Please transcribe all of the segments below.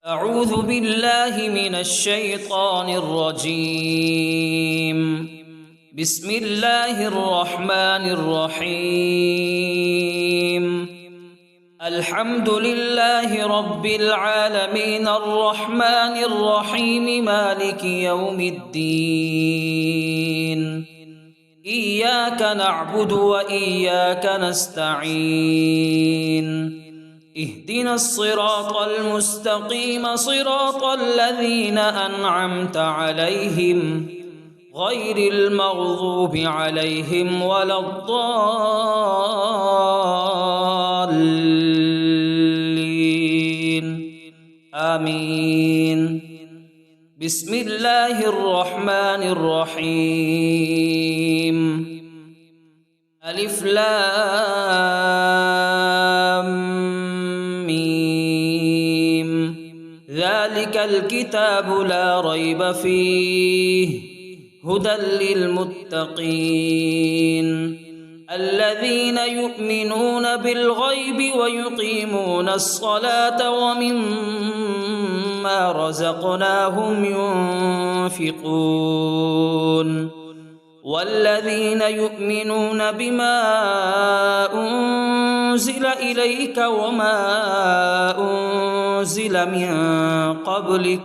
أعوذ بالله من الشيطان الرجيم. بسم الله الرحمن الرحيم. الحمد لله رب العالمين الرحمن الرحيم مالك يوم الدين. إياك نعبد وإياك نستعين. اهدنا الصراط المستقيم صراط الذين أنعمت عليهم غير المغضوب عليهم ولا الضالين آمين. بسم الله الرحمن الرحيم. ألف لام ذلك الكتاب لا ريب فيه هدى للمتقين الذين يؤمنون بالغيب ويقيمون الصلاة ومما رزقناهم ينفقون والذين يؤمنون بما أنزل إليك وما أنزل من قبلك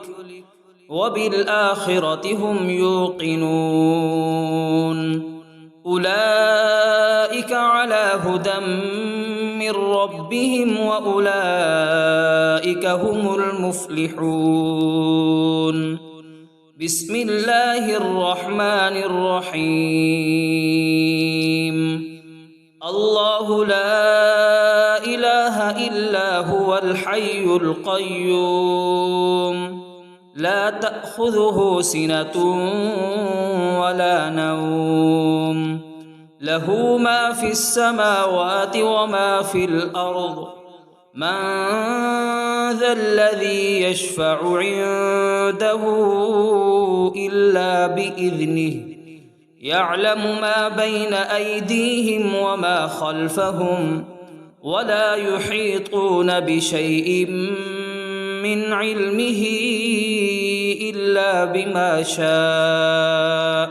وبالآخرة هم يوقنون أولئك على هدى من ربهم وأولئك هم المفلحون. بسم الله الرحمن الرحيم. الله لا إله إلا هو الحي القيوم لا تأخذه سنة ولا نوم له ما في السماوات وما في الأرض من ذا الذي يشفع عنده إلا بإذنه يعلم ما بين أيديهم وما خلفهم ولا يحيطون بشيء من علمه إلا بما شاء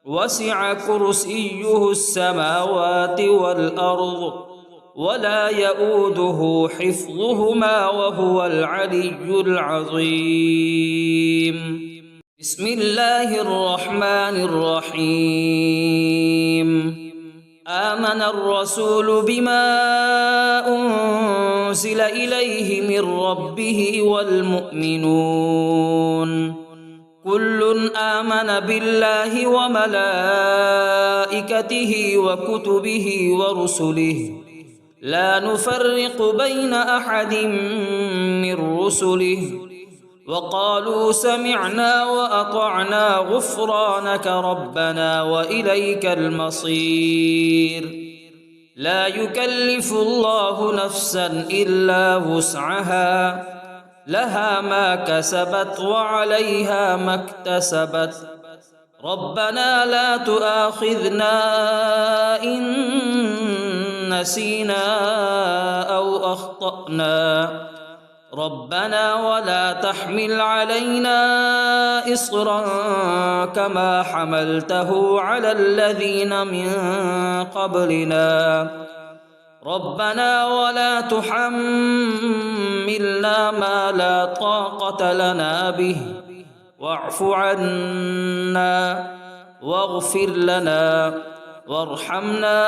وسع كرسيه السماوات والأرض ولا يؤوده حفظهما وهو العلي العظيم. بسم الله الرحمن الرحيم. آمن الرسول بما أنزل إليه من ربه والمؤمنون كل آمن بالله وملائكته وكتبه ورسله لا نفرق بين أحد من رسله وقالوا سمعنا وأطعنا غفرانك ربنا وإليك المصير. لا يكلف الله نفسا إلا وسعها لها ما كسبت وعليها ما اكتسبت ربنا لا تؤاخذنا إن نسينا أو أخطأنا ربنا ولا تحمل علينا إصرا كما حملته على الذين من قبلنا ربنا ولا تحملنا ما لا طاقة لنا به واعف عنا واغفر لنا وارحمنا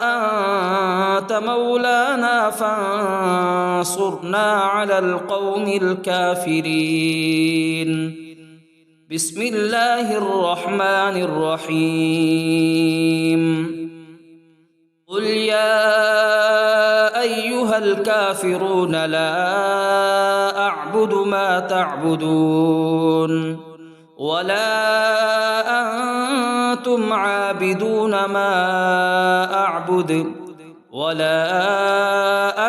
أنت مولانا فانصرنا على القوم الكافرين. بسم الله الرحمن الرحيم. قل يا أيها الكافرون لا أعبد ما تعبدون ولا أنتم عابدون ما أعبد ولا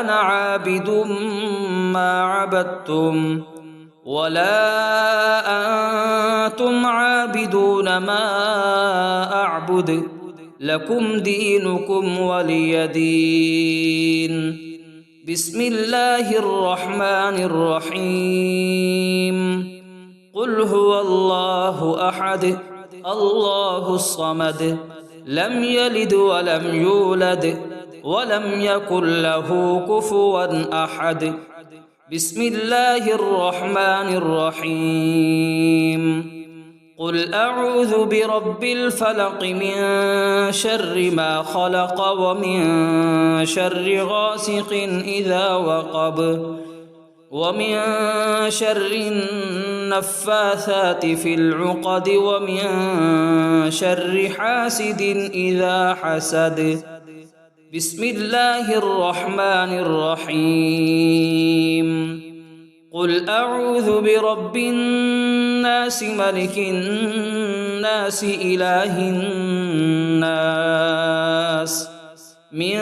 أنا عابد ما عبدتم ولا أنتم عابدون ما أعبد لكم دينكم ولي دين. بسم الله الرحمن الرحيم قل هو الله أحد الله الصمد لم يلد ولم يولد ولم يكن له كفوا أحد بسم الله الرحمن الرحيم قل أعوذ برب الفلق من شر ما خلق ومن شر غاسق إذا وقب ومن شر النفاثات في العقد ومن شر حاسد إذا حسد بسم الله الرحمن الرحيم قل أعوذ برب الناس ملك الناس إله الناس من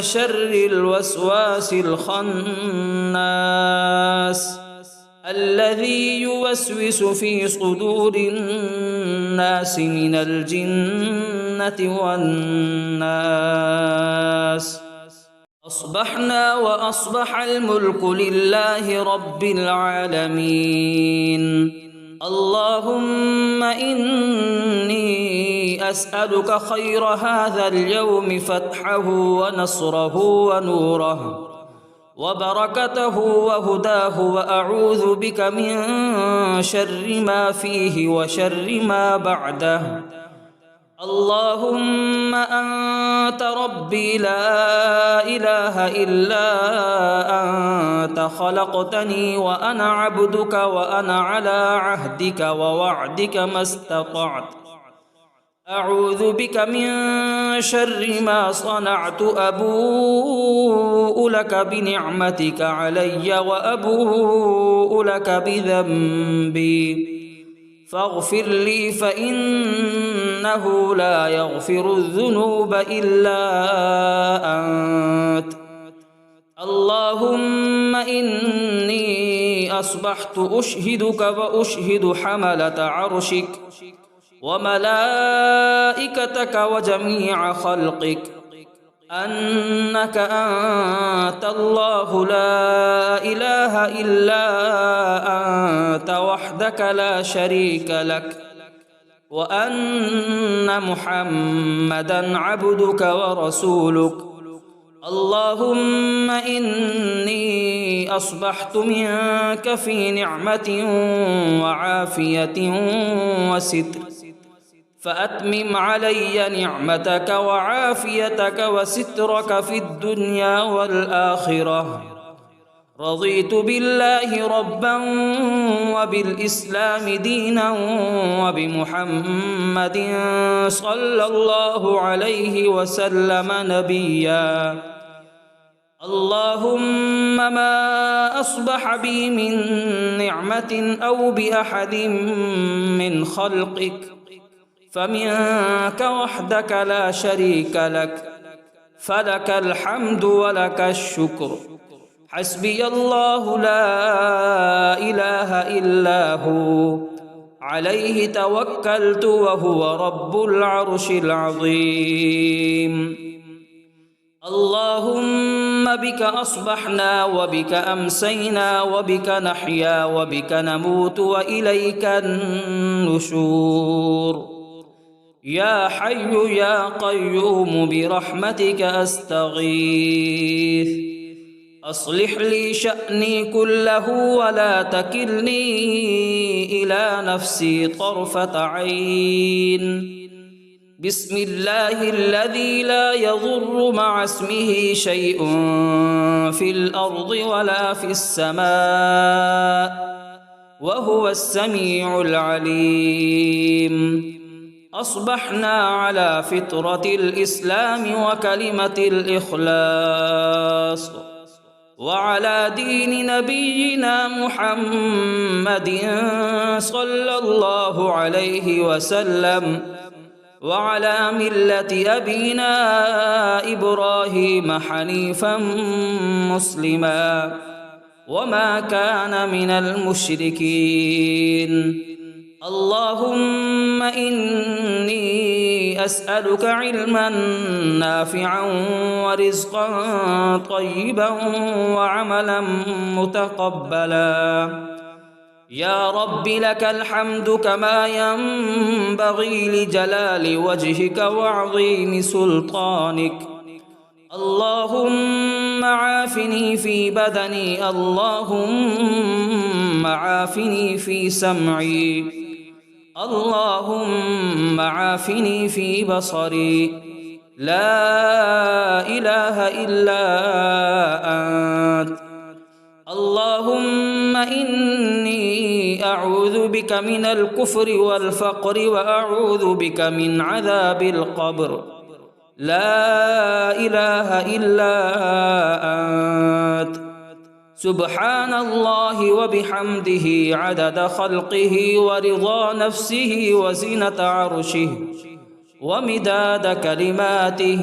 شر الوسواس الخناس الذي يوسوس في صدور الناس من الجنة والناس أصبحنا وأصبح الملك لله رب العالمين اللهم إني أسألك خير هذا اليوم فتحه ونصره ونوره وبركته وهداه وأعوذ بك من شر ما فيه وشر ما بعده اللهم أنت ربي لا إله إلا أنت خلقتني وأنا عبدك وأنا على عهدك ووعدك ما استطعت أعوذ بك من شر ما صنعت أبوء لك بنعمتك علي وأبوء لك بذنبي فاغفر لي فإنه لا يغفر الذنوب إلا أنت اللهم إني أصبحت أشهدك وأشهد حملة عرشك وملائكتك وجميع خلقك أنك أنت الله لا إله إلا أنت وحدك لا شريك لك وأن محمدًا عبدك ورسولك اللهم إني أصبحت منك في نعمة وعافية وستر فأتمم علي نعمتك وعافيتك وسترك في الدنيا والآخرة رضيت بالله ربا وبالإسلام دينا وبمحمد صلى الله عليه وسلم نبيا اللهم ما أصبح بي من نعمة أو بأحد من خلقك فمنك وحدك لا شريك لك فلك الحمد ولك الشكر حسبي الله لا إله إلا هو عليه توكلت وهو رب العرش العظيم اللهم بك أصبحنا وبك أمسينا وبك نحيا وبك نموت وإليك النشور يا حي يا قيوم برحمتك أستغيث أصلح لي شأني كله ولا تكلني إلى نفسي طرفة عين بسم الله الذي لا يضر مع اسمه شيء في الأرض ولا في السماء وهو السميع العليم أصبحنا على فطرة الإسلام وكلمة الإخلاص وعلى دين نبينا محمد صلى الله عليه وسلم وعلى ملة أبينا إبراهيم حنيفا مسلما وما كان من المشركين اللهم إني أسألك علما نافعا ورزقا طيبا وعملا متقبلا. يا رب لك الحمد كما ينبغي لجلال وجهك وعظيم سلطانك. اللهم عافني في بدني، اللهم عافني في سمعي، اللهم عافني في بصري. لا إله إلا أنت. اللهم إني أعوذ بك من الكفر والفقر وأعوذ بك من عذاب القبر. لا إله إلا أنت. سبحان الله وبحمده عدد خلقه ورضا نفسه وزنة عرشه ومداد كلماته.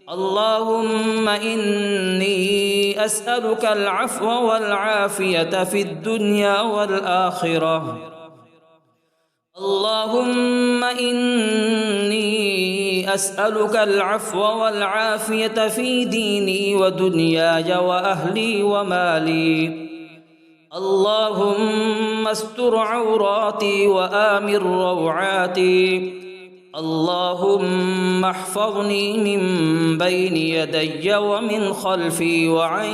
اللهم إني أسألك العفو والعافية في الدنيا والآخرة. اللهم إني أسألك العفو والعافية في ديني ودنياي وأهلي ومالي. اللهم استر عوراتي وآمن روعاتي. اللهم احفظني من بين يدي ومن خلفي وعن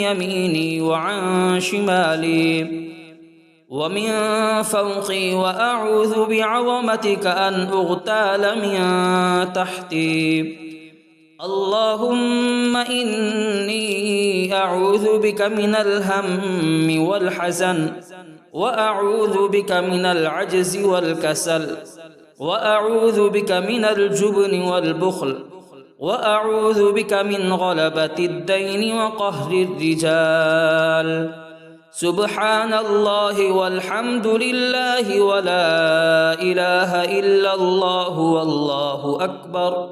يميني وعن شمالي ومن فوقي، وأعوذ بعظمتك أن أغتال من تحتي. اللهم إني أعوذ بك من الهم والحزن، وأعوذ بك من العجز والكسل، وأعوذ بك من الجبن والبخل، وأعوذ بك من غلبة الدين وقهر الرجال. سبحان الله والحمد لله ولا إله إلا الله والله أكبر،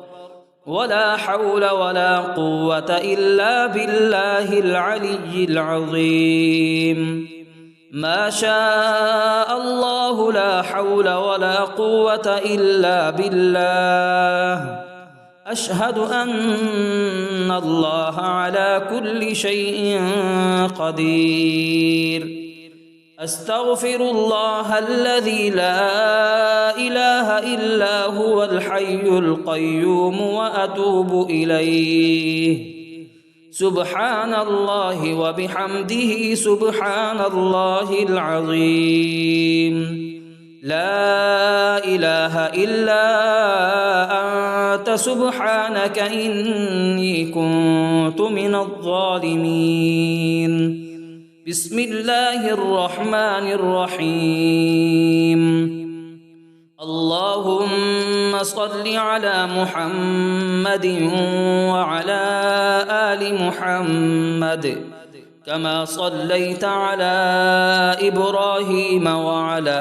ولا حول ولا قوة إلا بالله العلي العظيم. ما شاء الله لا حول ولا قوة إلا بالله. أشهد أن الله على كل شيء قدير. أستغفر الله الذي لا إله إلا هو الحي القيوم وأتوب إليه. سبحان الله وبحمده سبحان الله العظيم. لا إله إلا أنت سبحانك إني كنت من الظالمين. بسم الله الرحمن الرحيم. اللهم صل على محمد وعلى آل محمد كما صليت على إبراهيم وعلى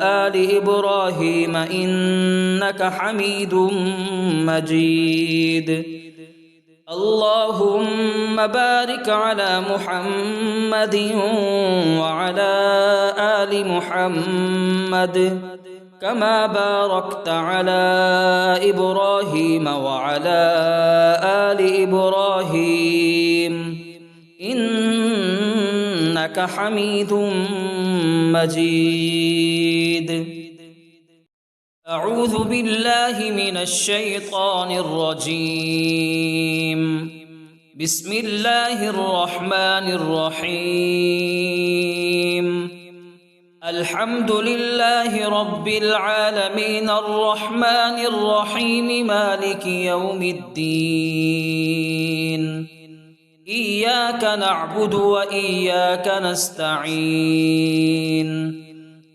آل إبراهيم إنك حميد مجيد. اللهم بارك على محمد وعلى آل محمد كما باركت على إبراهيم وعلى آل إبراهيم إنك حميد مجيد. أعوذ بالله من الشيطان الرجيم. بسم الله الرحمن الرحيم. الحمد لله رب العالمين الرحمن الرحيم مالك يوم الدين. إياك نعبد وإياك نستعين.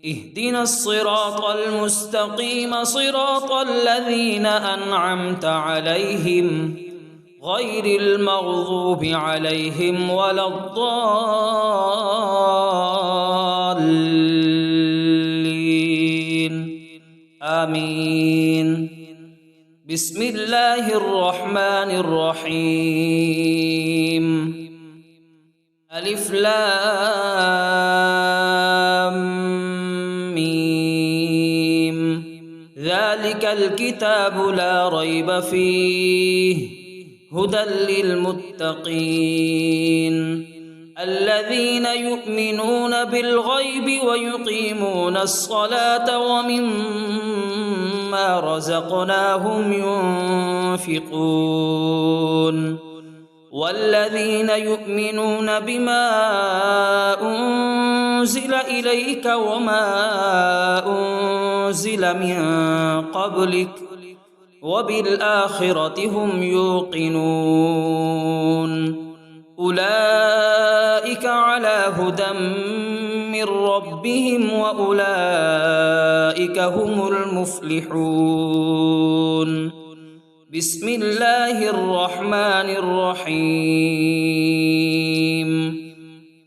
اهدنا الصراط المستقيم صراط الذين أنعمت عليهم غير المغضوب عليهم ولا الضالين. آمين. بسم الله الرحمن الرحيم. ألف لام ميم. ذلك ذلك الكتاب لا ريب فيه هدى للمتقين الذين يؤمنون بالغيب ويقيمون الصلاة ومما رزقناهم ينفقون والذين يؤمنون بما أنزل إليك وما أنزل من قبلك وبالآخرة هم يوقنون أولئك على هدى من ربهم وأولئك هم المفلحون بسم الله الرحمن الرحيم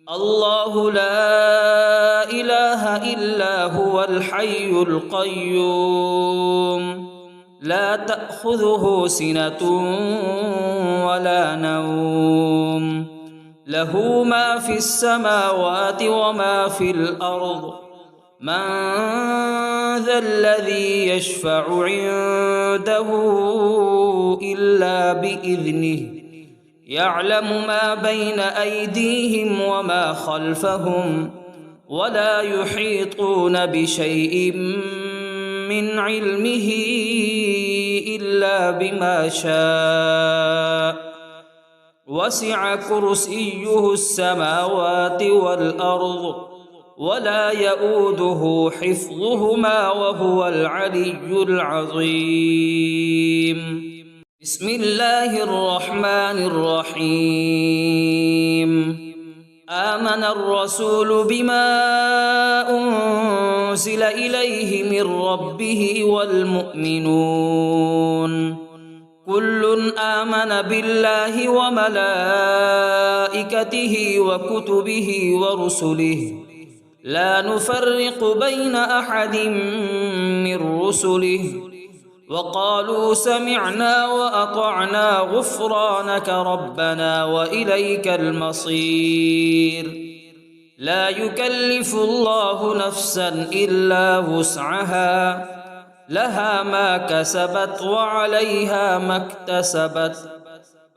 الله لا إله إلا هو الحي القيوم لا تأخذه سنة ولا نوم له ما في السماوات وما في الأرض من ذا الذي يشفع عنده إلا بإذنه يعلم ما بين أيديهم وما خلفهم ولا يحيطون بشيء من علمه إلا بما شاء وسع كرسيه السماوات والأرض ولا يؤوده حفظهما وهو العلي العظيم بسم الله الرحمن الرحيم آمن الرسول بما أنزل إليه من ربه والمؤمنون كل آمن بالله وملائكته وكتبه ورسله لا نفرق بين أحد من رسله وقالوا سمعنا وأطعنا غفرانك ربنا وإليك المصير لا يكلف الله نفسا إلا وسعها لها ما كسبت وعليها ما اكتسبت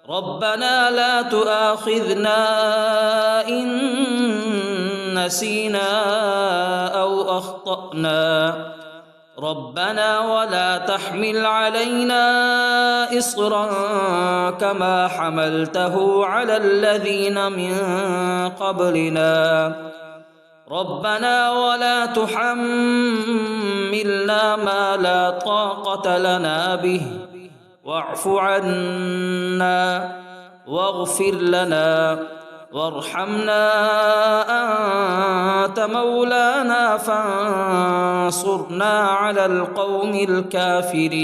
ربنا لا تؤاخذنا إن نسينا أو أخطأنا ربنا ولا تحمل علينا إصرا كما حملته على الذين من قبلنا ربنا ولا تحملنا ما لا طاقة لنا به واعف عنا واغفر لنا وارحمنا أنت مولانا فانصرنا على القوم الكافرين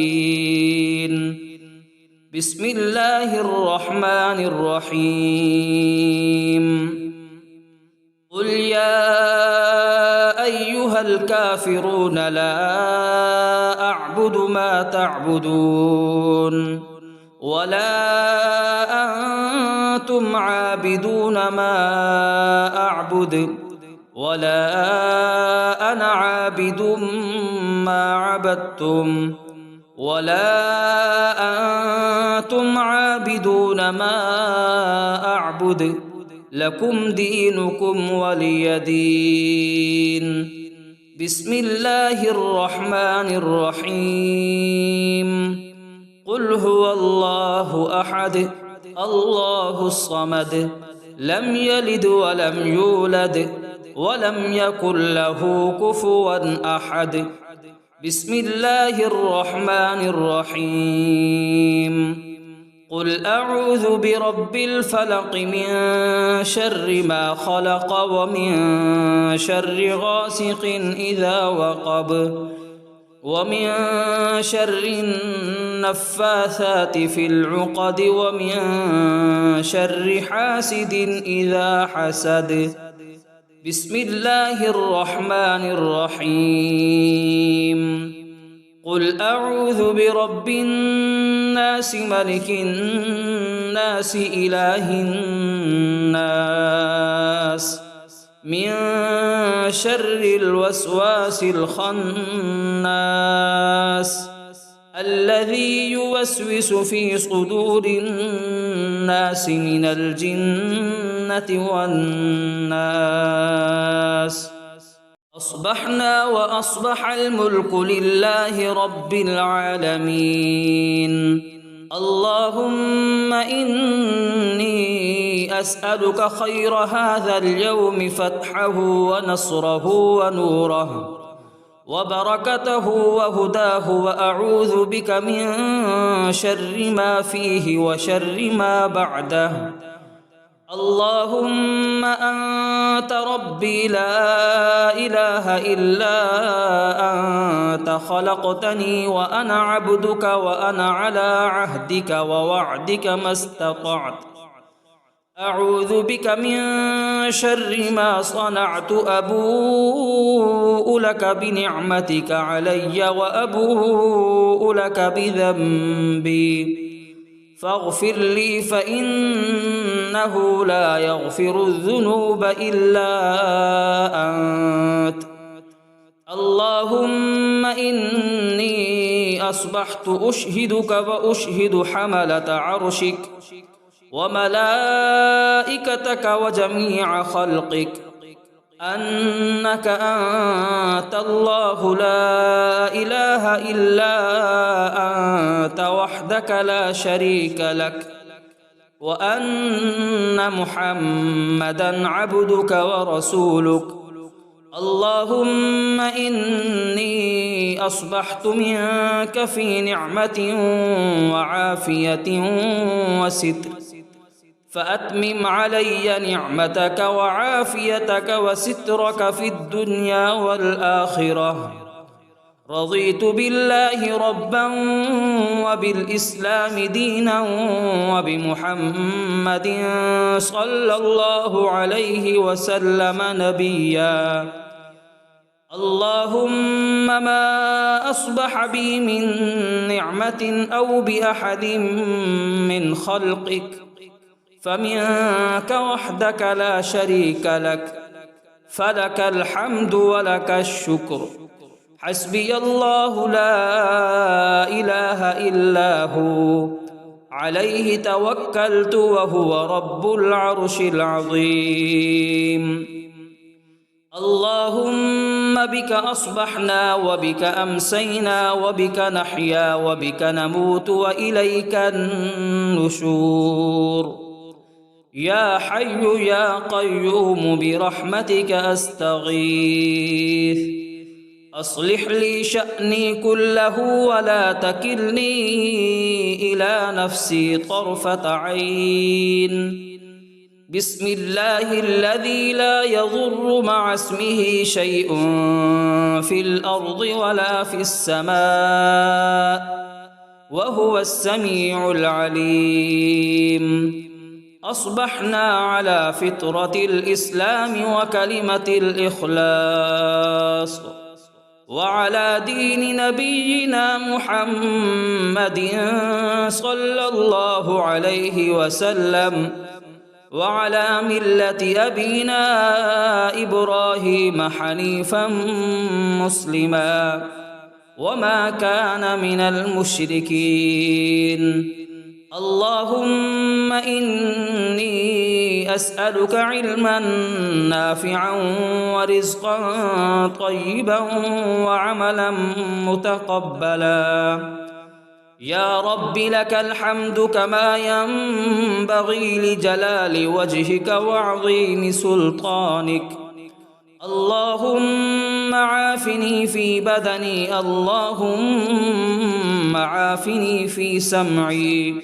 بسم الله الرحمن الرحيم قل يا أيها الكافرون لا أعبد ما تعبدون ولا أنتم عابدون ما أعبد ولا أنا عابد ما عبدتم ولا أنتم عابدون ما أعبد لكم دينكم ولي دين بسم الله الرحمن الرحيم قل هو الله أحد الله الصمد لم يلد ولم يولد ولم يكن له كفوا أحد بسم الله الرحمن الرحيم قل أعوذ برب الفلق من شر ما خلق ومن شر غاسق إذا وقب ومن شر النفاثات في العقد ومن شر حاسد إذا حسد بسم الله الرحمن الرحيم قل أعوذ برب الناس ملك الناس إله الناس من شر الوسواس الخناس الذي يوسوس في صدور الناس من الجنة والناس. أصبحنا وأصبح الملك لله رب العالمين. اللهم إني أسألك خير هذا اليوم فتحه ونصره ونوره وبركته وهداه، وأعوذ بك من شر ما فيه وشر ما بعده. اللهم أنت ربي لا إله إلا أنت، خلقتني وأنا عبدك وأنا على عهدك ووعدك ما استطعت. أعوذ بك من شر ما صنعت، أبوء لك بنعمتك علي وأبوء لك بذنبي، فاغفر لي فإنه لا يغفر الذنوب إلا أنت. اللهم إني أصبحت أشهدك وأشهد حملة عرشك وملائكتك وجميع خلقك أنك أنت الله لا إله إلا أنت وحدك لا شريك لك، وأن محمدًا عبدك ورسولك. اللهم إني أصبحت منك في نعمة وعافية وستر، فأتمم علي نعمتك وعافيتك وسترك في الدنيا والآخرة. رضيت بالله ربا وبالإسلام دينا وبمحمد صلى الله عليه وسلم نبيا. اللهم ما أصبح بي من نعمة أو بأحد من خلقك فمنك وحدك لا شريك لك، فلك الحمد ولك الشكر. حسبي الله لا إله إلا هو، عليه توكلت وهو رب العرش العظيم. اللهم بك أصبحنا وبك أمسينا وبك نحيا وبك نموت وإليك النشور. يا حي يا قيوم برحمتك أستغيث، أصلح لي شأني كله ولا تكلني إلى نفسي طرفة عين. بسم الله الذي لا يضر مع اسمه شيء في الأرض ولا في السماء، وهو السميع العليم. أصبحنا على فطرة الإسلام وكلمة الإخلاص، وعلى دين نبينا محمد صلى الله عليه وسلم، وعلى ملة أبينا إبراهيم حنيفا مسلما وما كان من المشركين. اللهم إني أسألك علما نافعا ورزقا طيبا وعملا متقبلا. يا رب لك الحمد كما ينبغي لجلال وجهك وعظيم سلطانك. اللهم عافني في بدني، اللهم عافني في سمعي،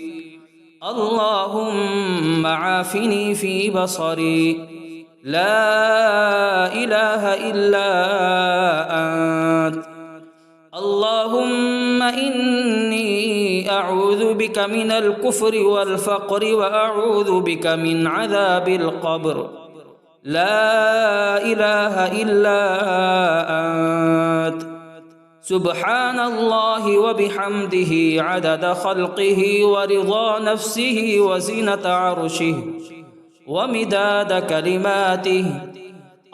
اللهم عافني في بصري. لا إله إلا أنت. اللهم إني أعوذ بك من الكفر والفقر وأعوذ بك من عذاب القبر. لا إله إلا أنت. سبحان الله وبحمده عدد خلقه ورضا نفسه وزنة عرشه ومداد كلماته.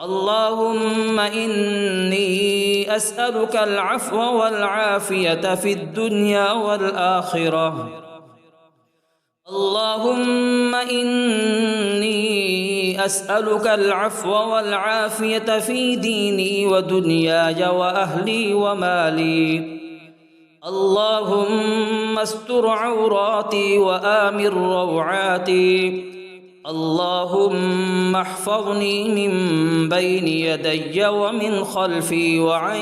اللهم إني أسألك العفو والعافية في الدنيا والآخرة. اللهم إني أسألك العفو والعافية في ديني ودنياي وأهلي ومالي. اللهم استر عوراتي وآمن روعاتي. اللهم احفظني من بين يدي ومن خلفي وعن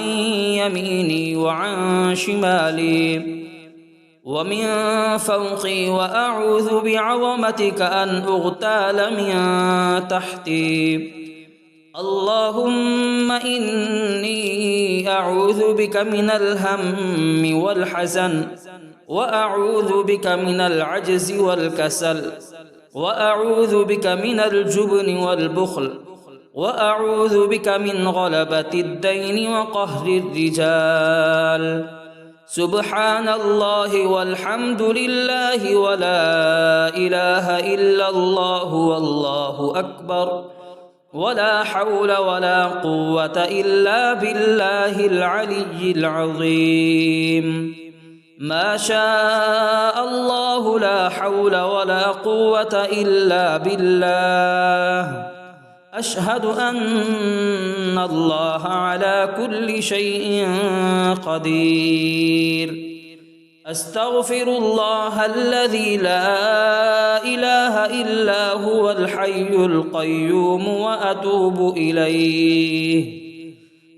يميني وعن شمالي ومن فوقي، وأعوذ بعظمتك أن أغتال من تحتي. اللهم إني أعوذ بك من الهم والحزن، وأعوذ بك من العجز والكسل، وأعوذ بك من الجبن والبخل، وأعوذ بك من غلبة الدين وقهر الرجال. سبحان الله والحمد لله ولا إله إلا الله والله أكبر، ولا حول ولا قوة إلا بالله العلي العظيم. ما شاء الله لا حول ولا قوة إلا بالله. أشهد أن الله على كل شيء قدير. أستغفر الله الذي لا إله إلا هو الحي القيوم وأتوب إليه.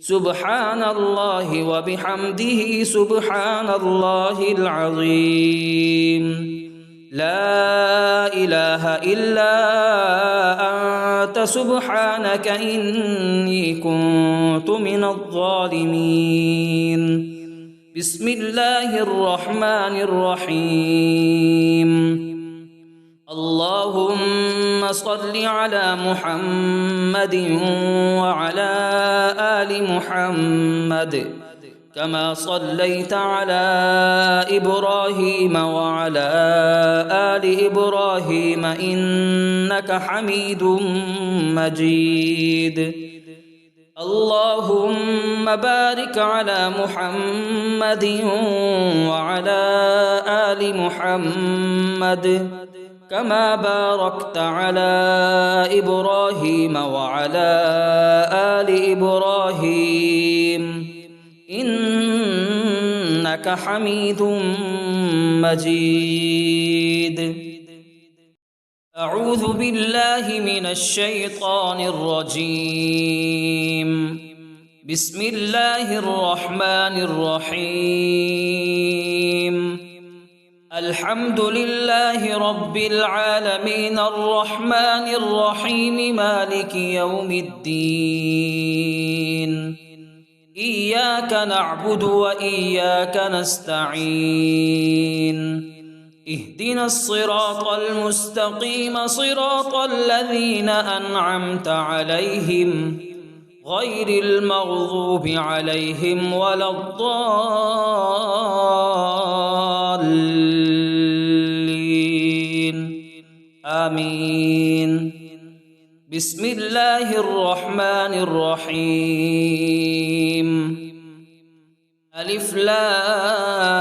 سبحان الله وبحمده سبحان الله العظيم. لا إله إلا أنت سبحانك إني كنت من الظالمين. بسم الله الرحمن الرحيم. اللهم صل على محمد وعلى آل محمد كما صليت على إبراهيم وعلى آل إبراهيم إنك حميد مجيد. اللهم بارك على محمد وعلى آل محمد كما باركت على إبراهيم وعلى آل إبراهيم إنك حميد مجيد. أعوذ بالله من الشيطان الرجيم. بسم الله الرحمن الرحيم. الحمد لله رب العالمين الرحمن الرحيم مالك يوم الدين. إياك نعبد وإياك نستعين. اهدنا الصراط المستقيم صراط الذين أنعمت عليهم غير المغضوب عليهم ولا الضالين. آمين. بسم الله الرحمن الرحيم. ألف لام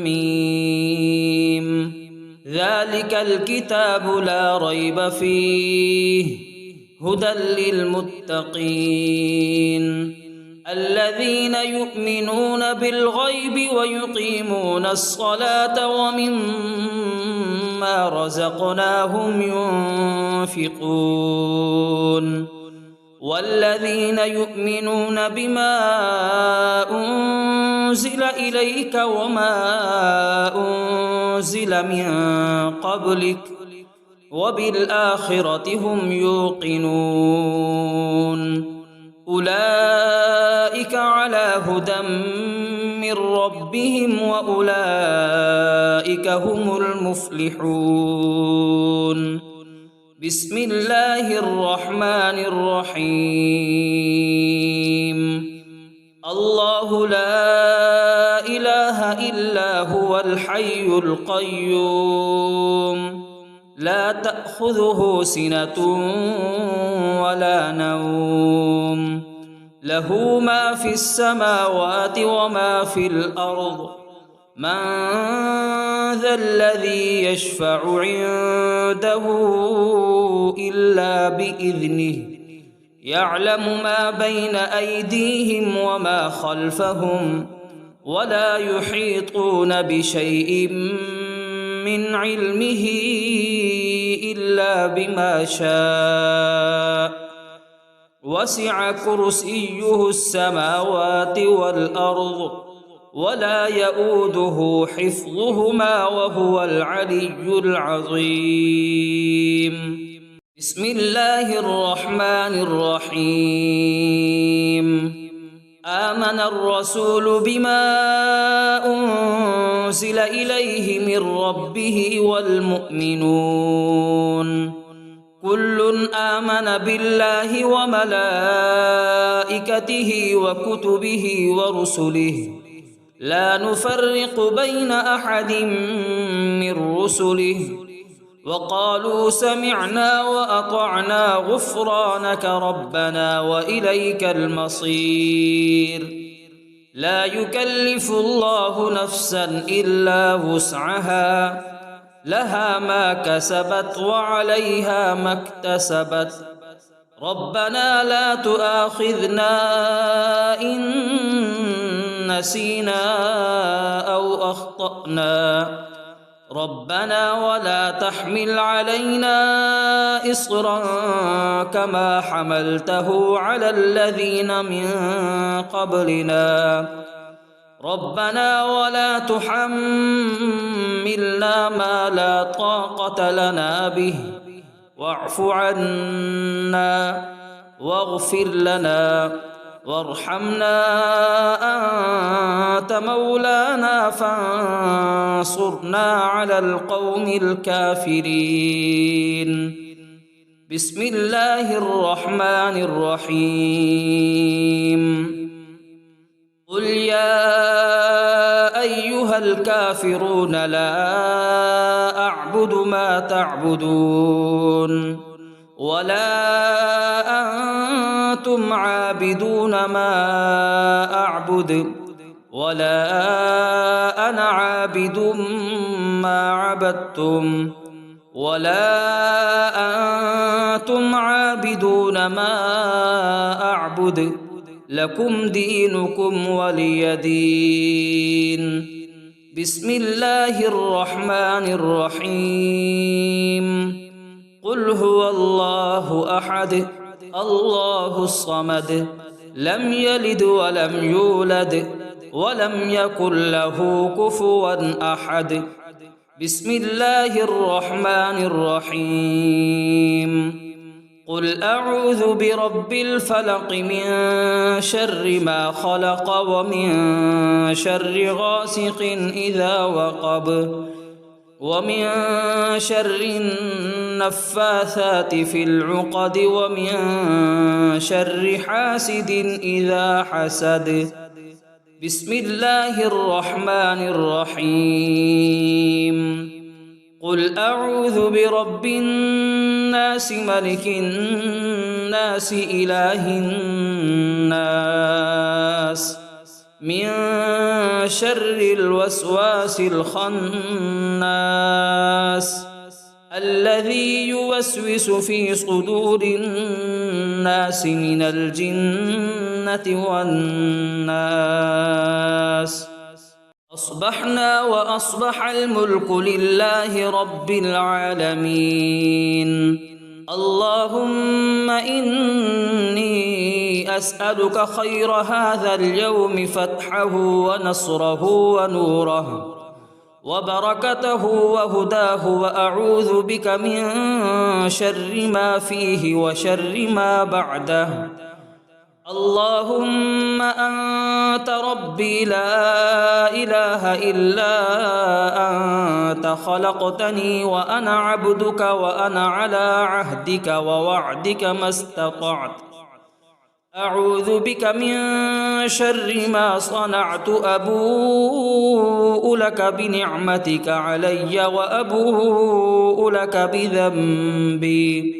ميم. ذلك الكتاب لا ريب فيه هدى للمتقين الذين يؤمنون بالغيب ويقيمون الصلاة ومما رزقناهم ينفقون والذين يؤمنون بما أنزل إليك وما أنزل من قبلك وبالآخرة هم يوقنون أولئك على هدى من ربهم وأولئك هم المفلحون. بسم الله الرحمن الرحيم. الله لا إله إلا هو الحي القيوم لا تأخذه سنة ولا نوم له ما في السماوات وما في الأرض من ذا الذي يشفع عنده إلا بإذنه يعلم ما بين أيديهم وما خلفهم ولا يحيطون بشيء من علمه إلا بما شاء وسع كرسيه السماوات والأرض ولا يؤوده حفظهما وهو العلي العظيم. بسم الله الرحمن الرحيم. آمن الرسول بما أنزل إليه من ربه والمؤمنون كل آمن بالله وملائكته وكتبه ورسله لا نفرق بين أحد من رسله وقالوا سمعنا وأطعنا غفرانك ربنا وإليك المصير. لا يكلف الله نفسا إلا وسعها لها ما كسبت وعليها ما اكتسبت ربنا لا تؤاخذنا إن نسينا أو أخطأنا ربنا ولا تحمل علينا إصرا كما حملته على الذين من قبلنا ربنا ولا تحملنا ما لا طاقة لنا به واعف عنا واغفر لنا وارحمنا أنت مولانا فانصرنا على القوم الكافرين. بسم الله الرحمن الرحيم. قل يا أيها الكافرون لا أعبد ما تعبدون ولا أنتم عابدون ما أعبد ولا أنا عابد ما عبدتم ولا أنتم عابدون ما أعبد لكم دينكم ولي دين. بسم الله الرحمن الرحيم. قل هو الله أحد الله الصمد لم يلد ولم يولد ولم يكن له كفوا أحد. بسم الله الرحمن الرحيم. قل أعوذ برب الفلق من شر ما خلق ومن شر غاسق إذا وقب ومن شر النفاثات في العقد ومن شر حاسد إذا حسد. بسم الله الرحمن الرحيم. قل أعوذ برب الناس ملك الناس إله الناس من شر الوسواس الخناس الذي يوسوس في صدور الناس من الجنة والناس. أصبحنا وأصبح الملك لله رب العالمين. اللهم إني أسألك خير هذا اليوم فتحه ونصره ونوره وبركته وهداه وأعوذ بك من شر ما فيه وشر ما بعده. اللهم أنت ربي لا إله إلا أنت خلقتني وأنا عبدك وأنا على عهدك ووعدك ما استطعت أعوذ بك من شر ما صنعت أبوء لك بنعمتك علي وأبوء لك بذنبي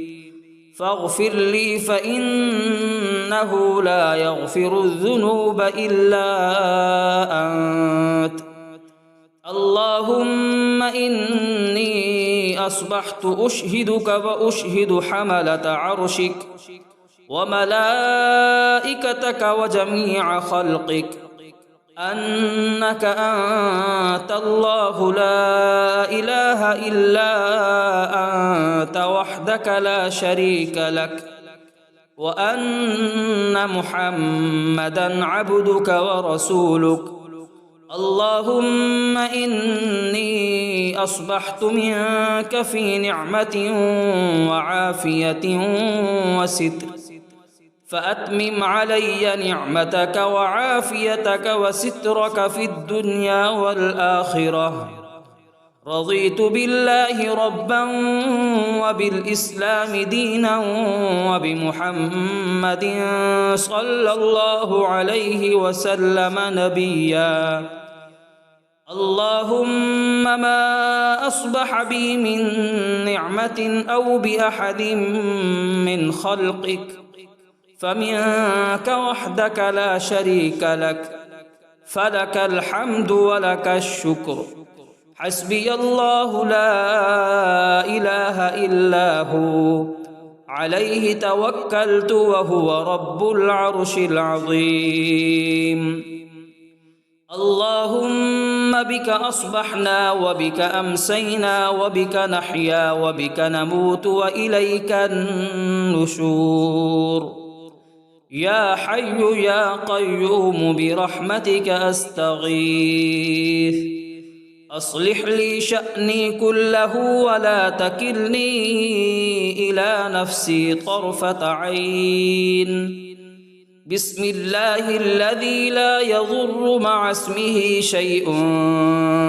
فاغفر لي فإنه لا يغفر الذنوب إلا أنت. اللهم إني أصبحت أشهدك وأشهد حملة عرشك وملائكتك وجميع خلقك أنك أنت الله لا إله إلا أنت وحدك لا شريك لك وأن محمدًا عبدك ورسولك. اللهم إني أصبحت منك في نعمة وعافية وستر فأتمم علي نعمتك وعافيتك وسترك في الدنيا والآخرة. رضيت بالله ربا وبالإسلام دينا وبمحمد صلى الله عليه وسلم نبيا. اللهم ما أصبح بي من نعمة أو بأحد من خلقك فمنك وحدك لا شريك لك فلك الحمد ولك الشكر. حسبي الله لا إله إلا هو عليه توكلت وهو رب العرش العظيم. اللهم بك أصبحنا وبك أمسينا وبك نحيا وبك نموت وإليك النشور. يا حي يا قيوم برحمتك أستغيث أصلح لي شأني كله ولا تكلني إلى نفسي طرفة عين. بسم الله الذي لا يضر مع اسمه شيء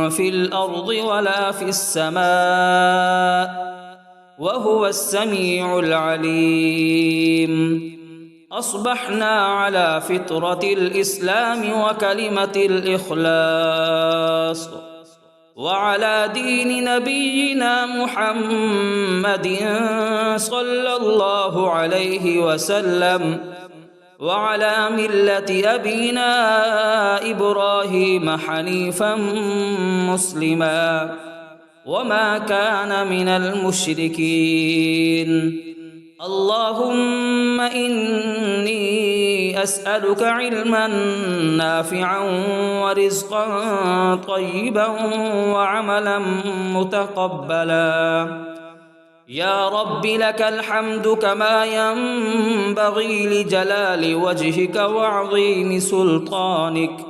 في الأرض ولا في السماء وهو السميع العليم. أصبحنا على فطرة الإسلام وكلمة الإخلاص وعلى دين نبينا محمد صلى الله عليه وسلم وعلى ملة أبينا إبراهيم حنيفا مسلما وما كان من المشركين. اللهم إني أسألك علما نافعا ورزقا طيبا وعملا متقبلا. يا رب لك الحمد كما ينبغي لجلال وجهك وعظيم سلطانك.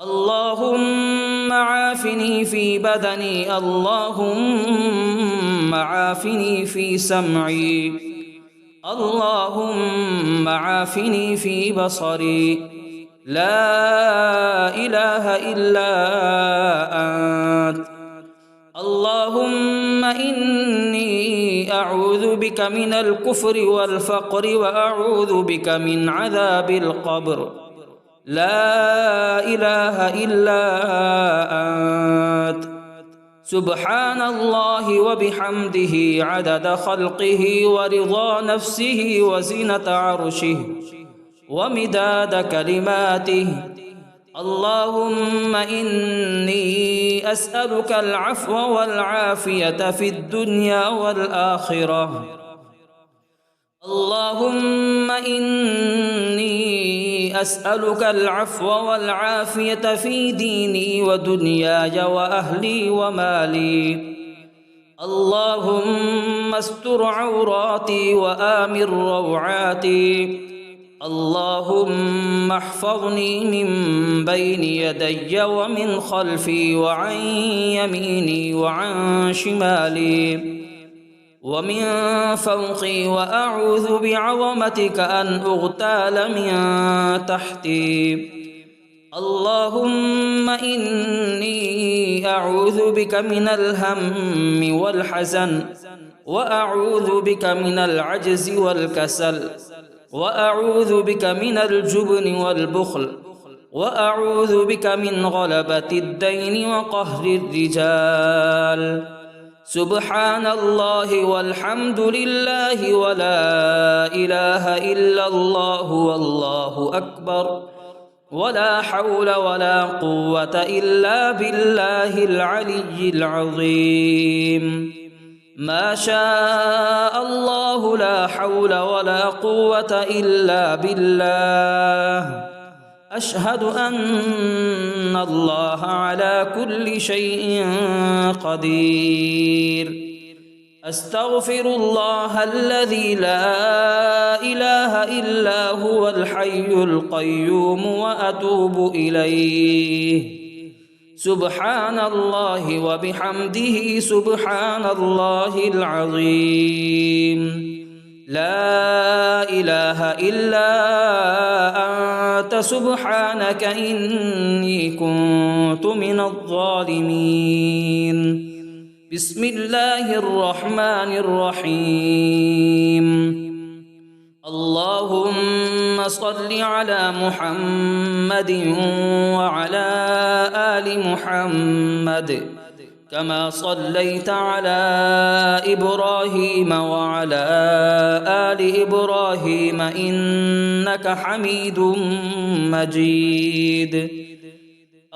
اللهم عافني في بدني اللهم عافني في سمعي اللهم عافني في بصري. لا إله إلا أنت. اللهم إني أعوذ بك من الكفر والفقر وأعوذ بك من عذاب القبر. لا إله إلا أنت. سبحان الله وبحمده عدد خلقه ورضا نفسه وزنة عرشه ومداد كلماته. اللهم إني أسألك العفو والعافية في الدنيا والآخرة. اللهم إني أسألك العفو والعافية في ديني ودنياي وأهلي ومالي. اللهم استر عوراتي وآمن روعاتي. اللهم احفظني من بين يدي ومن خلفي وعن يميني وعن شمالي ومن فوقي وأعوذ بعظمتك أن أغتال من تحتي. اللهم إني أعوذ بك من الهم والحزن وأعوذ بك من العجز والكسل وأعوذ بك من الجبن والبخل وأعوذ بك من غلبة الدين وقهر الرجال. سبحان الله والحمد لله ولا إله إلا الله والله أكبر ولا حول ولا قوة إلا بالله العلي العظيم. ما شاء الله لا حول ولا قوة إلا بالله. أشهد أن الله على كل شيء قدير. أستغفر الله الذي لا إله إلا هو الحي القيوم وأتوب إليه. سبحان الله وبحمده سبحان الله العظيم. لا إله إلا أنت سبحانك إني كنت من الظالمين. بسم الله الرحمن الرحيم. اللهم صل على محمد وعلى آل محمد كما صليت على إبراهيم وعلى آل إبراهيم إنك حميد مجيد.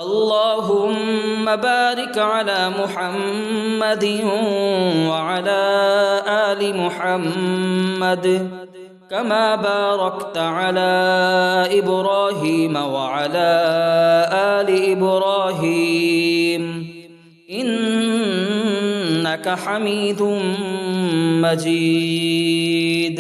اللهم بارك على محمد وعلى آل محمد كما باركت على إبراهيم وعلى آل إبراهيم إنك حميد مجيد.